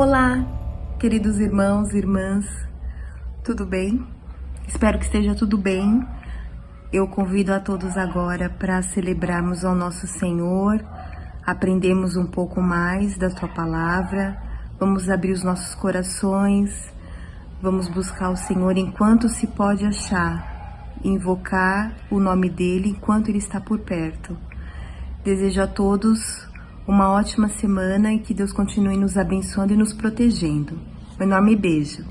Olá, queridos irmãos e irmãs, tudo bem? Espero que esteja tudo bem. Eu convido a todos agora para celebrarmos ao nosso Senhor, aprendermos um pouco mais da Sua Palavra, vamos abrir os nossos corações, vamos buscar o Senhor enquanto se pode achar, invocar o nome dEle enquanto Ele está por perto. Desejo a todos uma ótima semana e que Deus continue nos abençoando e nos protegendo. Um enorme beijo.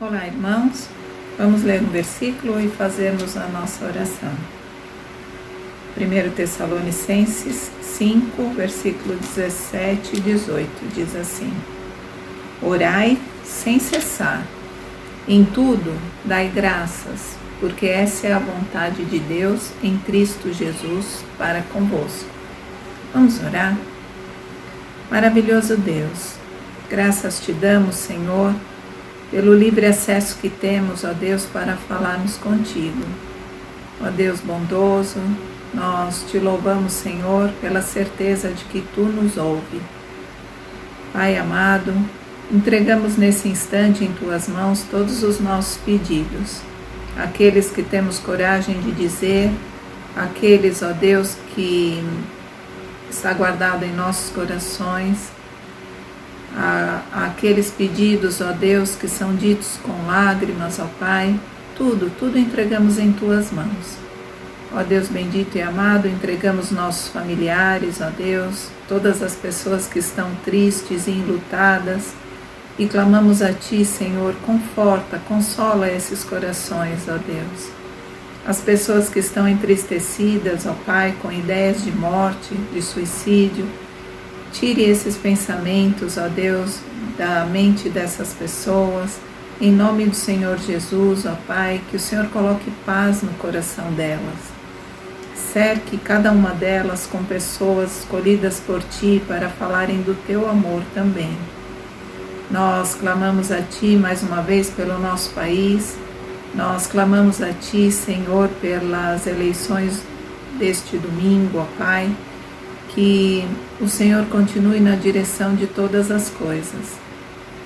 Olá, irmãos, vamos ler um versículo e fazermos a nossa oração. 1 Tessalonicenses 5, versículo 17 e 18, diz assim: Orai sem cessar, em tudo dai graças, porque essa é a vontade de Deus em Cristo Jesus para convosco. Vamos orar? Maravilhoso Deus, graças te damos, Senhor, pelo livre acesso que temos, ó Deus, para falarmos contigo. Ó Deus bondoso, nós te louvamos, Senhor, pela certeza de que tu nos ouve. Pai amado, entregamos nesse instante em tuas mãos todos os nossos pedidos, aqueles que temos coragem de dizer, aqueles, ó Deus, que está guardado em nossos corações, aqueles pedidos, ó Deus, que são ditos com lágrimas, ó Pai, tudo entregamos em tuas mãos. Ó Deus bendito e amado, entregamos nossos familiares, ó Deus, todas as pessoas que estão tristes e enlutadas, e clamamos a Ti, Senhor, conforta, consola esses corações, ó Deus. As pessoas que estão entristecidas, ó Pai, com ideias de morte, de suicídio, tire esses pensamentos, ó Deus, da mente dessas pessoas, em nome do Senhor Jesus, ó Pai, que o Senhor coloque paz no coração delas. Cerque cada uma delas com pessoas escolhidas por Ti para falarem do Teu amor também. Nós clamamos a Ti mais uma vez pelo nosso país, nós clamamos a Ti, Senhor, pelas eleições deste domingo, ó Pai, que o Senhor continue na direção de todas as coisas.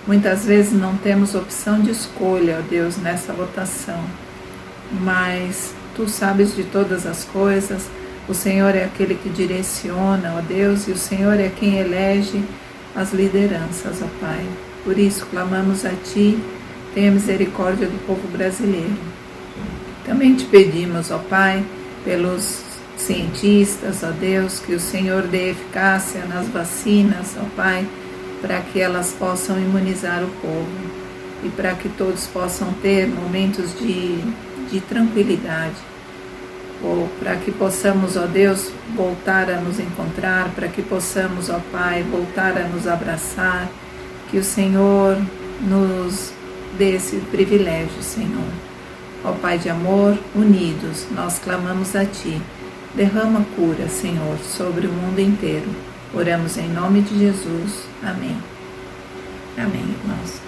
Muitas vezes não temos opção de escolha, ó Deus, nessa votação, mas Tu sabes de todas as coisas, o Senhor é aquele que direciona, ó Deus, e o Senhor é quem elege as lideranças, ó Pai. Por isso clamamos a Ti, tenha misericórdia do povo brasileiro. Também te pedimos, ó Pai, pelos cientistas, ó Deus, que o Senhor dê eficácia nas vacinas, ó Pai, para que elas possam imunizar o povo e para que todos possam ter momentos de tranquilidade, ou para que possamos, ó Deus, voltar a nos encontrar, para que possamos, ó Pai, voltar a nos abraçar, que o Senhor nos dê esse privilégio, Senhor. Ó Pai de amor, unidos, nós clamamos a Ti. Derrama cura, Senhor, sobre o mundo inteiro. Oramos em nome de Jesus. Amém. Amém, irmãos.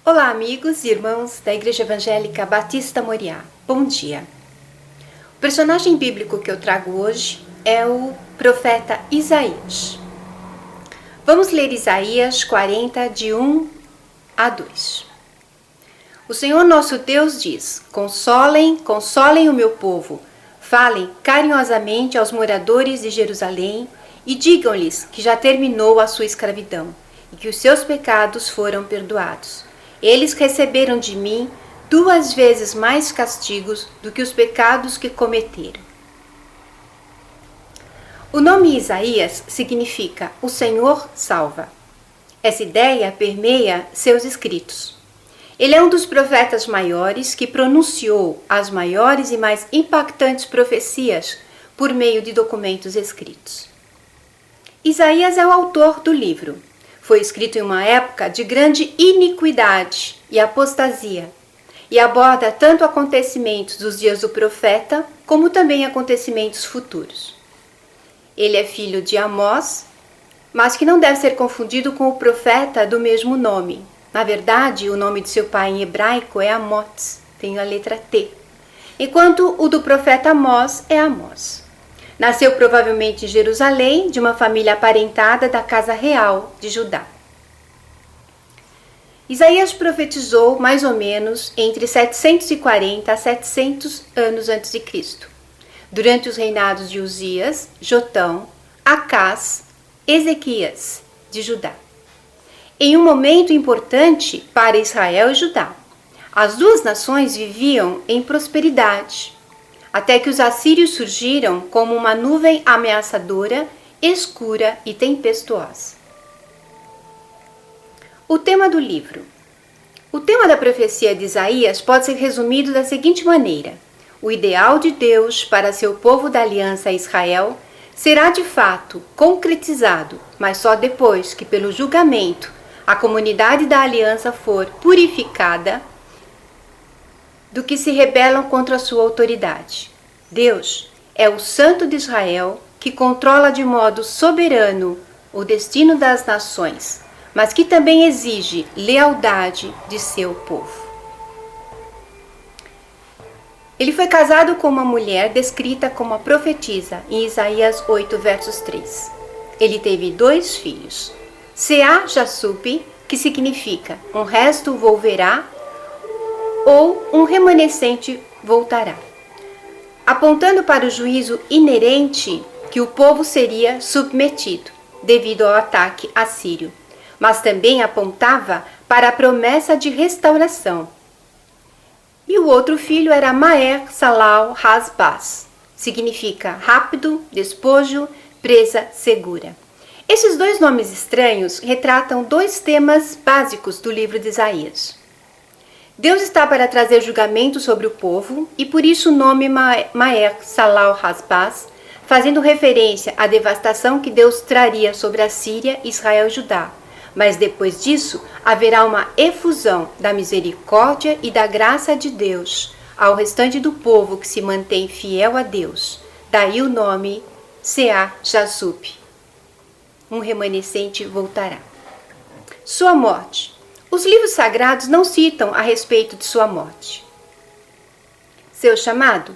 Olá, amigos e irmãos da Igreja Evangélica Batista Moriá. Bom dia. O personagem bíblico que eu trago hoje é o profeta Isaías. Vamos ler Isaías 40, de 1 a 2. O Senhor nosso Deus diz: Consolem, consolem o meu povo, falem carinhosamente aos moradores de Jerusalém e digam-lhes que já terminou a sua escravidão e que os seus pecados foram perdoados. Eles receberam de mim 2 vezes mais castigos do que os pecados que cometeram. O nome Isaías significa o Senhor salva. Essa ideia permeia seus escritos. Ele é um dos profetas maiores que pronunciou as maiores e mais impactantes profecias por meio de documentos escritos. Isaías é o autor do livro. Foi escrito em uma época de grande iniquidade e apostasia, e aborda tanto acontecimentos dos dias do profeta, como também acontecimentos futuros. Ele é filho de Amós, mas que não deve ser confundido com o profeta do mesmo nome. Na verdade, o nome de seu pai em hebraico é Amós, tem a letra T, enquanto o do profeta Amós é Amós. Nasceu provavelmente em Jerusalém, de uma família aparentada da casa real de Judá. Isaías profetizou mais ou menos entre 740 a 700 anos antes de Cristo, durante os reinados de Uzias, Jotão, Acás, Ezequias, de Judá. Em um momento importante para Israel e Judá, as duas nações viviam em prosperidade, até que os assírios surgiram como uma nuvem ameaçadora, escura e tempestuosa. O tema do livro. O tema da profecia de Isaías pode ser resumido da seguinte maneira: o ideal de Deus para seu povo da aliança Israel será de fato concretizado, mas só depois que, pelo julgamento, a comunidade da aliança for purificada do que se rebelam contra a sua autoridade. Deus é o Santo de Israel que controla de modo soberano o destino das nações, mas que também exige lealdade de seu povo. Ele foi casado com uma mulher descrita como a profetisa em Isaías 8, versos 3. Ele teve 2 filhos, Seá-Jassupe, que significa um resto volverá ou um remanescente voltará, apontando para o juízo inerente que o povo seria submetido devido ao ataque assírio, mas também apontava para a promessa de restauração. E o outro filho era Maher-Salal-Has-Baz, significa rápido, despojo, presa segura. Esses 2 nomes estranhos retratam 2 temas básicos do livro de Isaías. Deus está para trazer julgamento sobre o povo, e por isso o nome Maher-Salal-Has-Baz, fazendo referência à devastação que Deus traria sobre a Síria, Israel e Judá. Mas depois disso, haverá uma efusão da misericórdia e da graça de Deus ao restante do povo que se mantém fiel a Deus. Daí o nome Seá-Jassupe. Um remanescente voltará. Sua morte. Os livros sagrados não citam a respeito de sua morte. Seu chamado.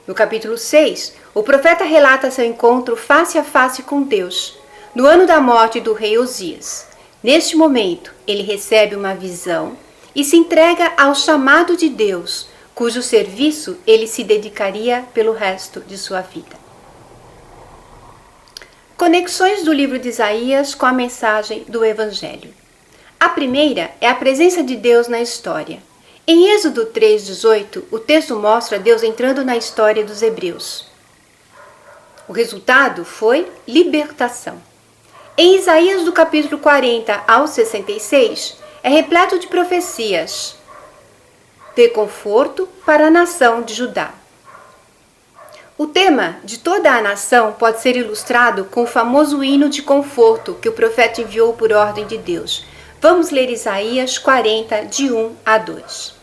No capítulo 6, o profeta relata seu encontro face a face com Deus, no ano da morte do rei Uzias. Neste momento, ele recebe uma visão e se entrega ao chamado de Deus, cujo serviço ele se dedicaria pelo resto de sua vida. Conexões do livro de Isaías com a mensagem do Evangelho. A primeira é a presença de Deus na história. Em Êxodo 3:18, o texto mostra Deus entrando na história dos hebreus. O resultado foi libertação. Em Isaías do capítulo 40 ao 66, é repleto de profecias de conforto para a nação de Judá. O tema de toda a nação pode ser ilustrado com o famoso hino de conforto que o profeta enviou por ordem de Deus. Vamos ler Isaías 40, de 1 a 2.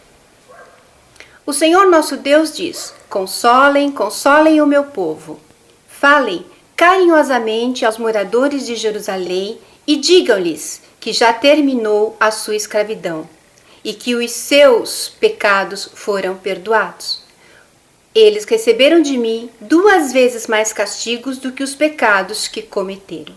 O Senhor nosso Deus diz: Consolem, consolem o meu povo. Falem carinhosamente aos moradores de Jerusalém e digam-lhes que já terminou a sua escravidão e que os seus pecados foram perdoados. Eles receberam de mim 2 vezes mais castigos do que os pecados que cometeram.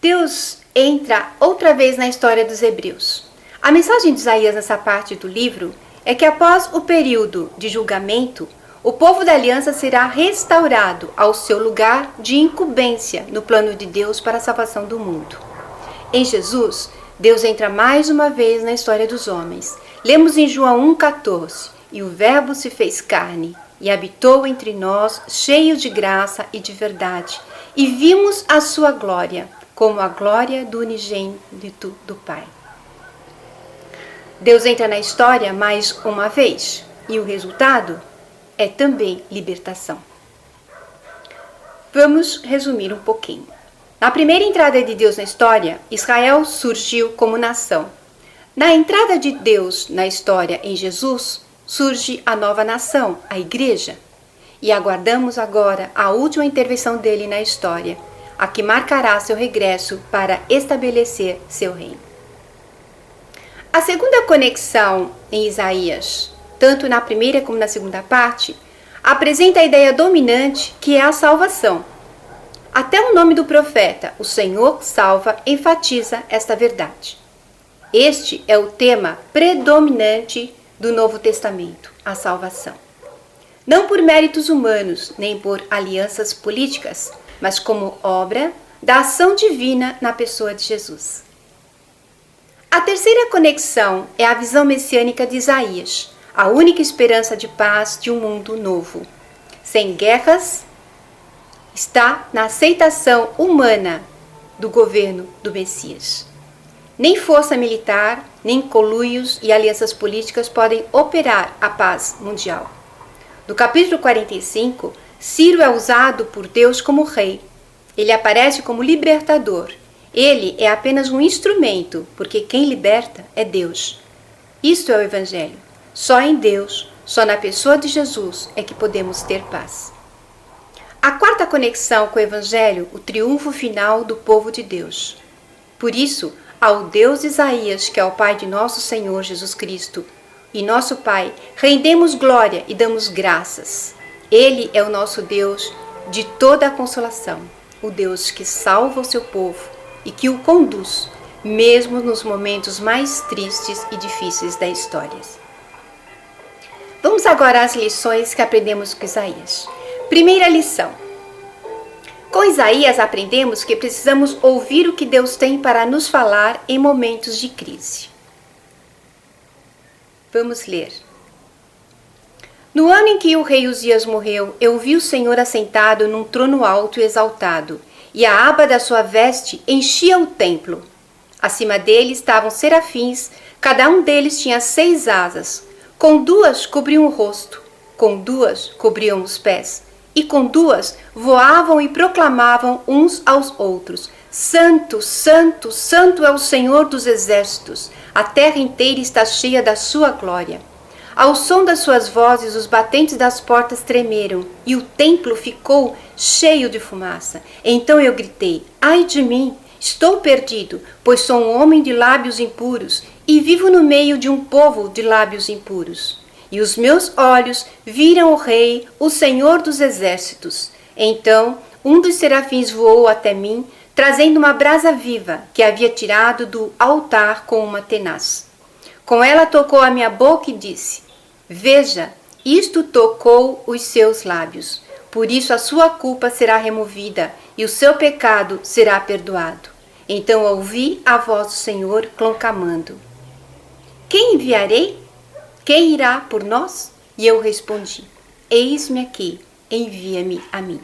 Deus entra outra vez na história dos hebreus. A mensagem de Isaías nessa parte do livro é que após o período de julgamento, o povo da aliança será restaurado ao seu lugar de incumbência no plano de Deus para a salvação do mundo. Em Jesus, Deus entra mais uma vez na história dos homens. Lemos em João 1,14: E o Verbo se fez carne e habitou entre nós, cheio de graça e de verdade, e vimos a sua glória, como a glória do unigênito do Pai. Deus entra na história mais uma vez e o resultado é também libertação. Vamos resumir um pouquinho. Na primeira entrada de Deus na história, Israel surgiu como nação. Na entrada de Deus na história em Jesus, surge a nova nação, a Igreja. E aguardamos agora a última intervenção dele na história, a que marcará seu regresso para estabelecer seu reino. A segunda conexão em Isaías, tanto na primeira como na segunda parte, apresenta a ideia dominante que é a salvação. Até o nome do profeta, o Senhor salva, enfatiza esta verdade. Este é o tema predominante do Novo Testamento, a salvação. Não por méritos humanos, nem por alianças políticas, mas como obra da ação divina na pessoa de Jesus. A terceira conexão é a visão messiânica de Isaías, a única esperança de paz de um mundo novo. Sem guerras, está na aceitação humana do governo do Messias. Nem força militar, nem conluios e alianças políticas podem operar a paz mundial. No capítulo 45, Ciro é usado por Deus como rei. Ele aparece como libertador. Ele é apenas um instrumento, porque quem liberta é Deus. Isto é o Evangelho. Só em Deus, só na pessoa de Jesus é que podemos ter paz. A quarta conexão com o Evangelho, o triunfo final do povo de Deus. Por isso, ao Deus Isaías, que é o Pai de nosso Senhor Jesus Cristo, e nosso Pai, rendemos glória e damos graças. Ele é o nosso Deus de toda a consolação, o Deus que salva o seu povo e que o conduz, mesmo nos momentos mais tristes e difíceis da história. Vamos agora às lições que aprendemos com Isaías. Primeira lição. Com Isaías aprendemos que precisamos ouvir o que Deus tem para nos falar em momentos de crise. Vamos ler. No ano em que o rei Uzias morreu, eu vi o Senhor assentado num trono alto e exaltado, e a aba da sua veste enchia o templo. Acima dele estavam serafins, cada um deles tinha 6 asas. Com 2 cobriam o rosto, com 2 cobriam os pés, e com 2 voavam e proclamavam uns aos outros: Santo, Santo, Santo é o Senhor dos exércitos, a terra inteira está cheia da sua glória. Ao som das suas vozes, os batentes das portas tremeram, e o templo ficou cheio de fumaça. Então eu gritei: ai de mim, estou perdido, pois sou um homem de lábios impuros, e vivo no meio de um povo de lábios impuros. E os meus olhos viram o Rei, o Senhor dos exércitos. Então um dos serafins voou até mim, trazendo uma brasa viva que havia tirado do altar com uma tenaz. Com ela tocou a minha boca e disse: veja, isto tocou os seus lábios. Por isso a sua culpa será removida e o seu pecado será perdoado. Então ouvi a voz do Senhor clamando: quem enviarei? Quem irá por nós? E eu respondi: eis-me aqui, envia-me a mim.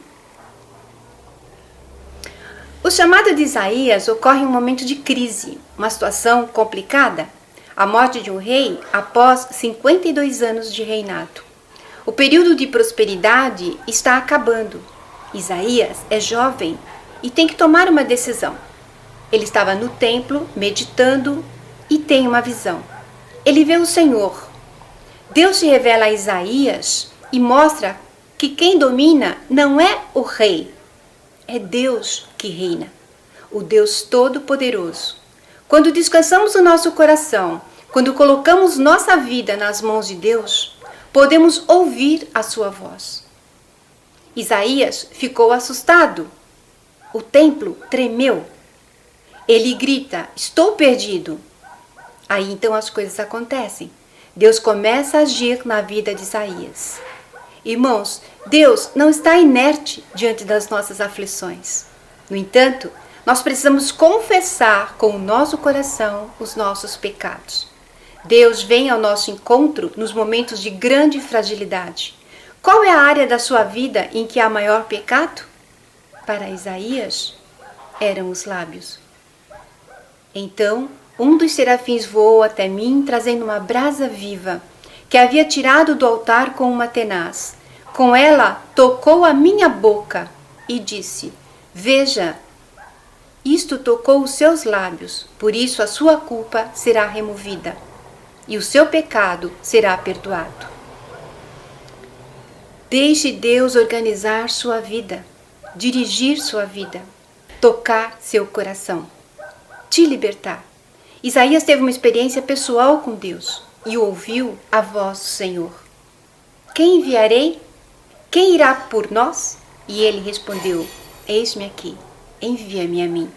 O chamado de Isaías ocorre em um momento de crise, uma situação complicada, a morte de um rei após 52 anos de reinado. O período de prosperidade está acabando. Isaías é jovem e tem que tomar uma decisão. Ele estava no templo, meditando, e tem uma visão. Ele vê o Senhor. Deus se revela a Isaías e mostra que quem domina não é o rei, é Deus que reina, o Deus Todo-Poderoso. Quando descansamos o nosso coração, quando colocamos nossa vida nas mãos de Deus, podemos ouvir a sua voz. Isaías ficou assustado. O templo tremeu. Ele grita: estou perdido. Aí então as coisas acontecem. Deus começa a agir na vida de Isaías. Irmãos, Deus não está inerte diante das nossas aflições. No entanto, nós precisamos confessar com o nosso coração os nossos pecados. Deus vem ao nosso encontro nos momentos de grande fragilidade. Qual é a área da sua vida em que há maior pecado? Para Isaías, eram os lábios. Então, um dos serafins voou até mim, trazendo uma brasa viva, que havia tirado do altar com uma tenaz. Com ela tocou a minha boca e disse: Veja, isto tocou os seus lábios, por isso a sua culpa será removida e o seu pecado será perdoado. Deixe Deus organizar sua vida, dirigir sua vida, tocar seu coração, te libertar. Isaías teve uma experiência pessoal com Deus e ouviu a voz do Senhor. Quem enviarei? Quem irá por nós? E ele respondeu: Eis-me aqui, envia-me a mim.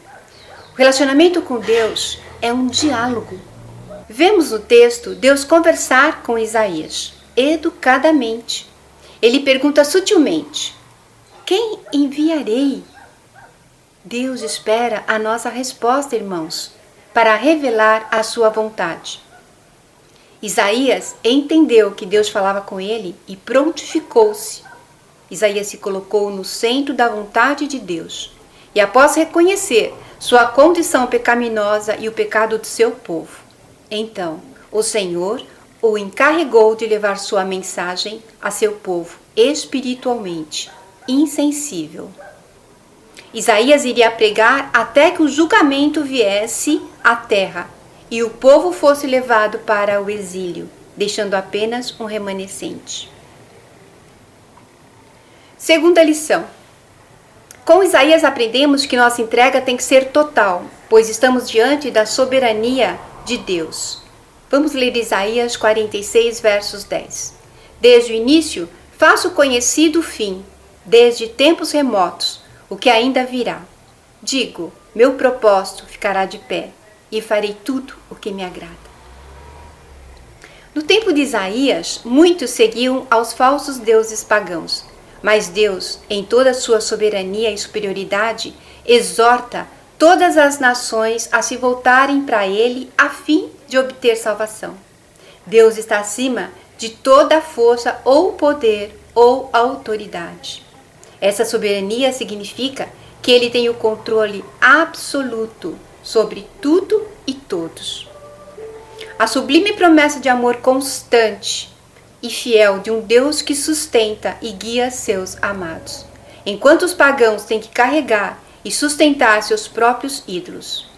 O relacionamento com Deus é um diálogo. Vemos no texto Deus conversar com Isaías, educadamente. Ele pergunta sutilmente: Quem enviarei? Deus espera a nossa resposta, irmãos, para revelar a sua vontade. Isaías entendeu que Deus falava com ele e prontificou-se. Isaías se colocou no centro da vontade de Deus e, após reconhecer sua condição pecaminosa e o pecado do seu povo, então o Senhor o encarregou de levar sua mensagem a seu povo espiritualmente insensível. Isaías iria pregar até que o julgamento viesse à terra e o povo fosse levado para o exílio, deixando apenas um remanescente. Segunda lição. Com Isaías aprendemos que nossa entrega tem que ser total, pois estamos diante da soberania de Deus. Vamos ler Isaías 46, versos 10. Desde o início, faço conhecido o fim, desde tempos remotos, o que ainda virá. Digo, meu propósito ficará de pé, e farei tudo o que me agrada. No tempo de Isaías, muitos seguiam aos falsos deuses pagãos, mas Deus, em toda a sua soberania e superioridade, exorta todas as nações a se voltarem para Ele a fim de obter salvação. Deus está acima de toda força ou poder ou autoridade. Essa soberania significa que Ele tem o controle absoluto sobre tudo e todos. A sublime promessa de amor constante e fiel de um Deus que sustenta e guia seus amados, enquanto os pagãos têm que carregar e sustentar seus próprios ídolos.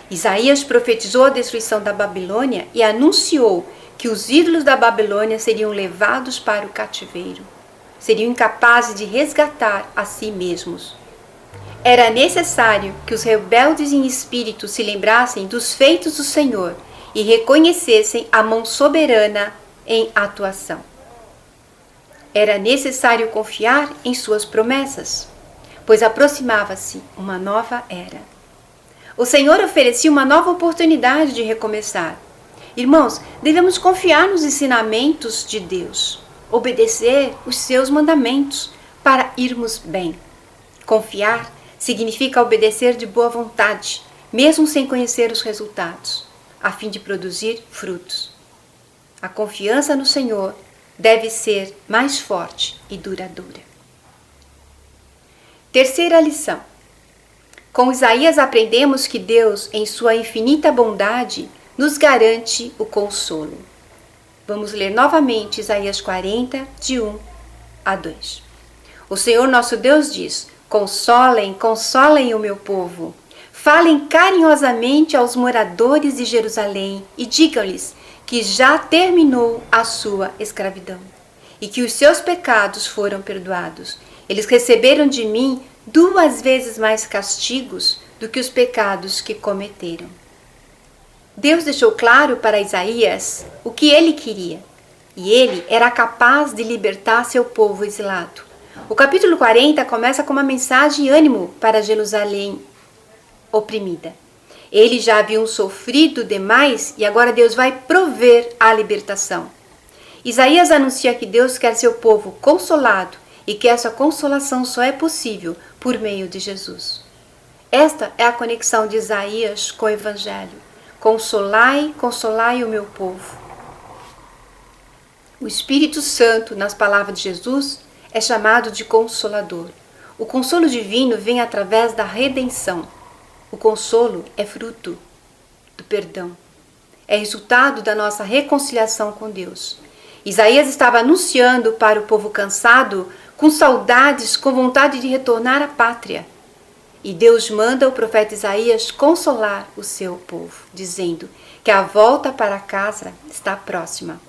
Isaías profetizou a destruição da Babilônia e anunciou que os ídolos da Babilônia seriam levados para o cativeiro. Seriam incapazes de resgatar a si mesmos. Era necessário que os rebeldes em espírito se lembrassem dos feitos do Senhor e reconhecessem a mão soberana em atuação. Era necessário confiar em suas promessas, pois aproximava-se uma nova era. O Senhor oferecia uma nova oportunidade de recomeçar. Irmãos, devemos confiar nos ensinamentos de Deus, obedecer os seus mandamentos para irmos bem. Confiar significa obedecer de boa vontade, mesmo sem conhecer os resultados, a fim de produzir frutos. A confiança no Senhor deve ser mais forte e duradoura. Terceira lição. Com Isaías aprendemos que Deus, em sua infinita bondade, nos garante o consolo. Vamos ler novamente Isaías 40, de 1 a 2. O Senhor nosso Deus diz: Consolem, consolem o meu povo. Falem carinhosamente aos moradores de Jerusalém e digam-lhes que já terminou a sua escravidão e que os seus pecados foram perdoados. Eles receberam de mim 2 vezes mais castigos do que os pecados que cometeram. Deus deixou claro para Isaías o que ele queria, e ele era capaz de libertar seu povo exilado. O capítulo 40 começa com uma mensagem de ânimo para Jerusalém oprimida. Eles já haviam sofrido demais e agora Deus vai prover a libertação. Isaías anuncia que Deus quer seu povo consolado e que essa consolação só é possível por meio de Jesus. Esta é a conexão de Isaías com o Evangelho. Consolai, consolai o meu povo. O Espírito Santo, nas palavras de Jesus, é chamado de Consolador. O consolo divino vem através da redenção. O consolo é fruto do do perdão. É resultado da nossa reconciliação com Deus. Isaías estava anunciando para o povo cansado, com saudades, com vontade de retornar à pátria. E Deus manda o profeta Isaías consolar o seu povo, dizendo que a volta para casa está próxima.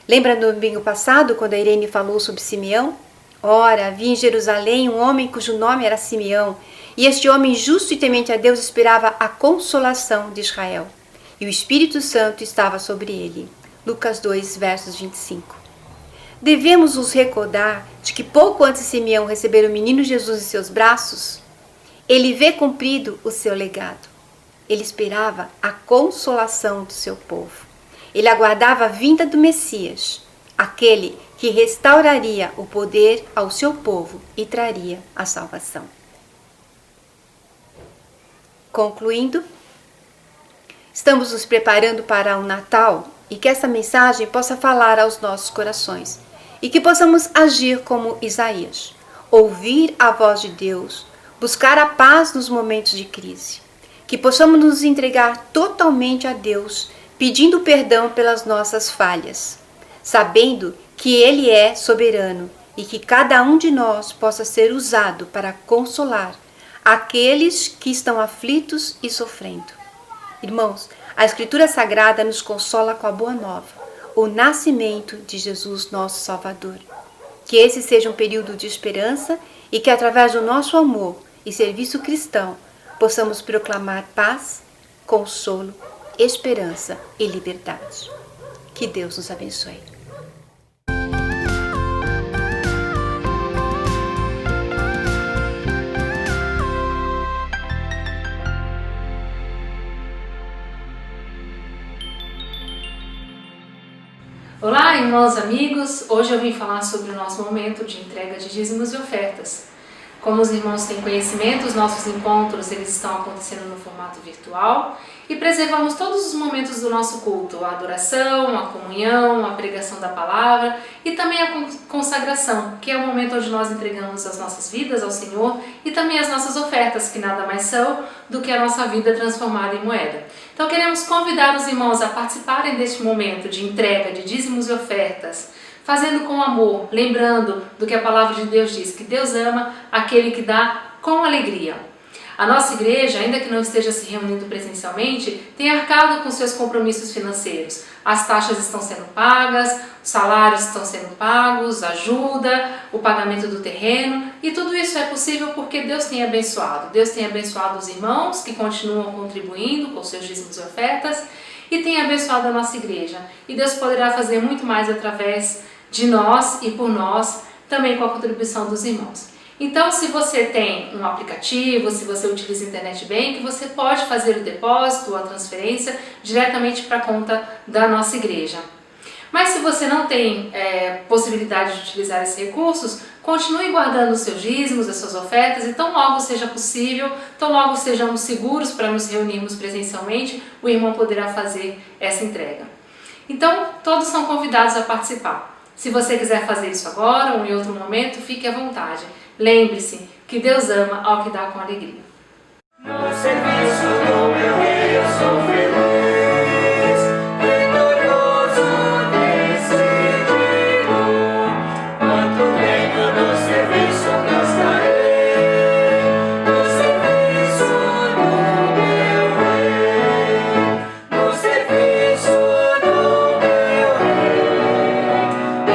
Lembra no domingo passado, quando a Irene falou sobre Simeão? Ora, havia em Jerusalém um homem cujo nome era Simeão, e este homem justo e temente a Deus esperava a consolação de Israel. E o Espírito Santo estava sobre ele. Lucas 2, versos 25. Devemos nos recordar de que pouco antes de Simeão receber o menino Jesus em seus braços, ele vê cumprido o seu legado. Ele esperava a consolação do seu povo. Ele aguardava a vinda do Messias, aquele que restauraria o poder ao seu povo e traria a salvação. Concluindo, estamos nos preparando para o Natal e que essa mensagem possa falar aos nossos corações e que possamos agir como Isaías, ouvir a voz de Deus, buscar a paz nos momentos de crise, que possamos nos entregar totalmente a Deus, pedindo perdão pelas nossas falhas, sabendo que Ele é soberano e que cada um de nós possa ser usado para consolar aqueles que estão aflitos e sofrendo. Irmãos, a Escritura Sagrada nos consola com a boa nova, o nascimento de Jesus, nosso Salvador. Que esse seja um período de esperança e que através do nosso amor e serviço cristão possamos proclamar paz, consolo, esperança e liberdade. Que Deus nos abençoe. Olá, irmãos, amigos! Hoje eu vim falar sobre o nosso momento de entrega de dízimos e ofertas. Como os irmãos têm conhecimento, os nossos encontros eles estão acontecendo no formato virtual e preservamos todos os momentos do nosso culto, a adoração, a comunhão, a pregação da palavra e também a consagração, que é o momento onde nós entregamos as nossas vidas ao Senhor e também as nossas ofertas, que nada mais são do que a nossa vida transformada em moeda. Então queremos convidar os irmãos a participarem deste momento de entrega de dízimos e ofertas, fazendo com amor, lembrando do que a palavra de Deus diz, que Deus ama aquele que dá com alegria. A nossa igreja, ainda que não esteja se reunindo presencialmente, tem arcado com seus compromissos financeiros. As taxas estão sendo pagas, os salários estão sendo pagos, ajuda, o pagamento do terreno, e tudo isso é possível porque Deus tem abençoado. Deus tem abençoado os irmãos que continuam contribuindo com seus dízimos e ofertas e tem abençoado a nossa igreja. E Deus poderá fazer muito mais através de nós e por nós, também com a contribuição dos irmãos. Então, se você tem um aplicativo, se você utiliza Internet Bank, você pode fazer o depósito ou a transferência diretamente para a conta da nossa igreja. Mas se você não tem possibilidade de utilizar esses recursos, continue guardando os seus dízimos, as suas ofertas, e tão logo seja possível, tão logo sejamos seguros para nos reunirmos presencialmente, o irmão poderá fazer essa entrega. Então, todos são convidados a participar. Se você quiser fazer isso agora ou em outro momento, fique à vontade. Lembre-se que Deus ama ao que dá com alegria. No serviço do meu rei eu sou feliz, vitorioso, decidido. Quanto tenho no serviço gastarei, no serviço do meu rei, no serviço do meu rei,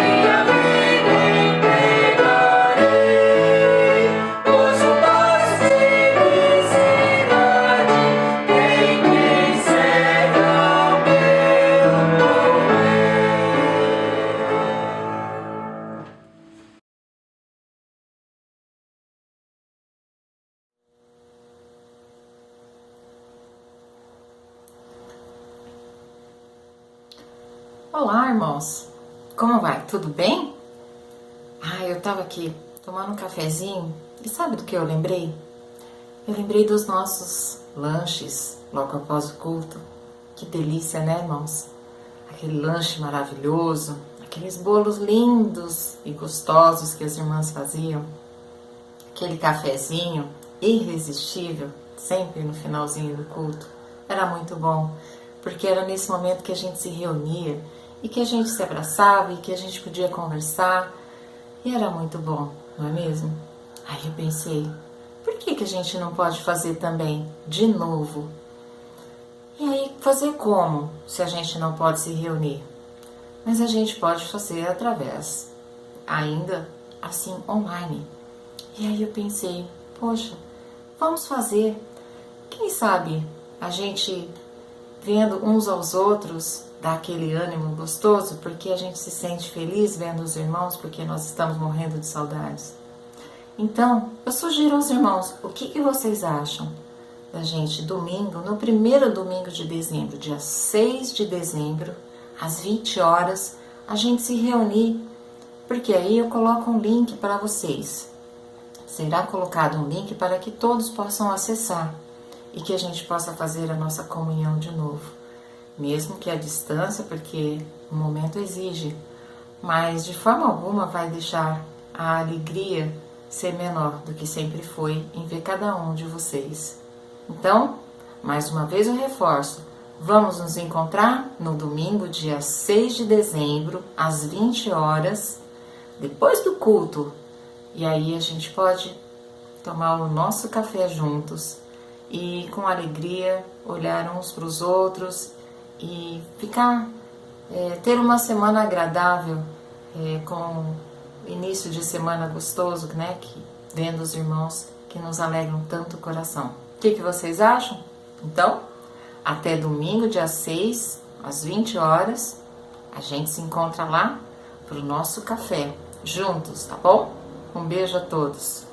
minha vida entregarei. Uso paz e felicidade em quem serve ao meu rei. Olá, irmãos. Como vai? Tudo bem? Eu tava aqui tomando um cafezinho e sabe do que eu lembrei? Eu lembrei dos nossos lanches logo após o culto. Que delícia, né, irmãos? Aquele lanche maravilhoso, aqueles bolos lindos e gostosos que as irmãs faziam, aquele cafezinho irresistível, sempre no finalzinho do culto. Era muito bom. porque era nesse momento que a gente se reunia e que a gente se abraçava e que a gente podia conversar, e era muito bom, não é mesmo? Aí eu pensei, por que a gente não pode fazer também de novo? E aí, fazer como, se a gente não pode se reunir? Mas a gente pode fazer através, ainda assim, online. E aí eu pensei, poxa, vamos fazer. Quem sabe a gente, vendo uns aos outros, dá aquele ânimo gostoso, porque a gente se sente feliz vendo os irmãos, porque nós estamos morrendo de saudades. Então, eu sugiro aos irmãos, o que vocês acham da gente, domingo, no primeiro domingo de dezembro, dia 6 de dezembro, às 20 horas, a gente se reunir, porque aí eu coloco um link para vocês. Será colocado um link para que todos possam acessar e que a gente possa fazer a nossa comunhão de novo. Mesmo que à distância, porque o momento exige, mas de forma alguma vai deixar a alegria ser menor do que sempre foi em ver cada um de vocês. Então, mais uma vez eu reforço, vamos nos encontrar no domingo, dia 6 de dezembro, às 20 horas, depois do culto. E aí a gente pode tomar o nosso café juntos e com alegria olhar uns para os outros e ficar, ter uma semana agradável, com início de semana gostoso, né? Vendo os irmãos que nos alegram tanto o coração. O que vocês acham? Então, até domingo, dia 6, às 20 horas, a gente se encontra lá para o nosso café, juntos, tá bom? Um beijo a todos.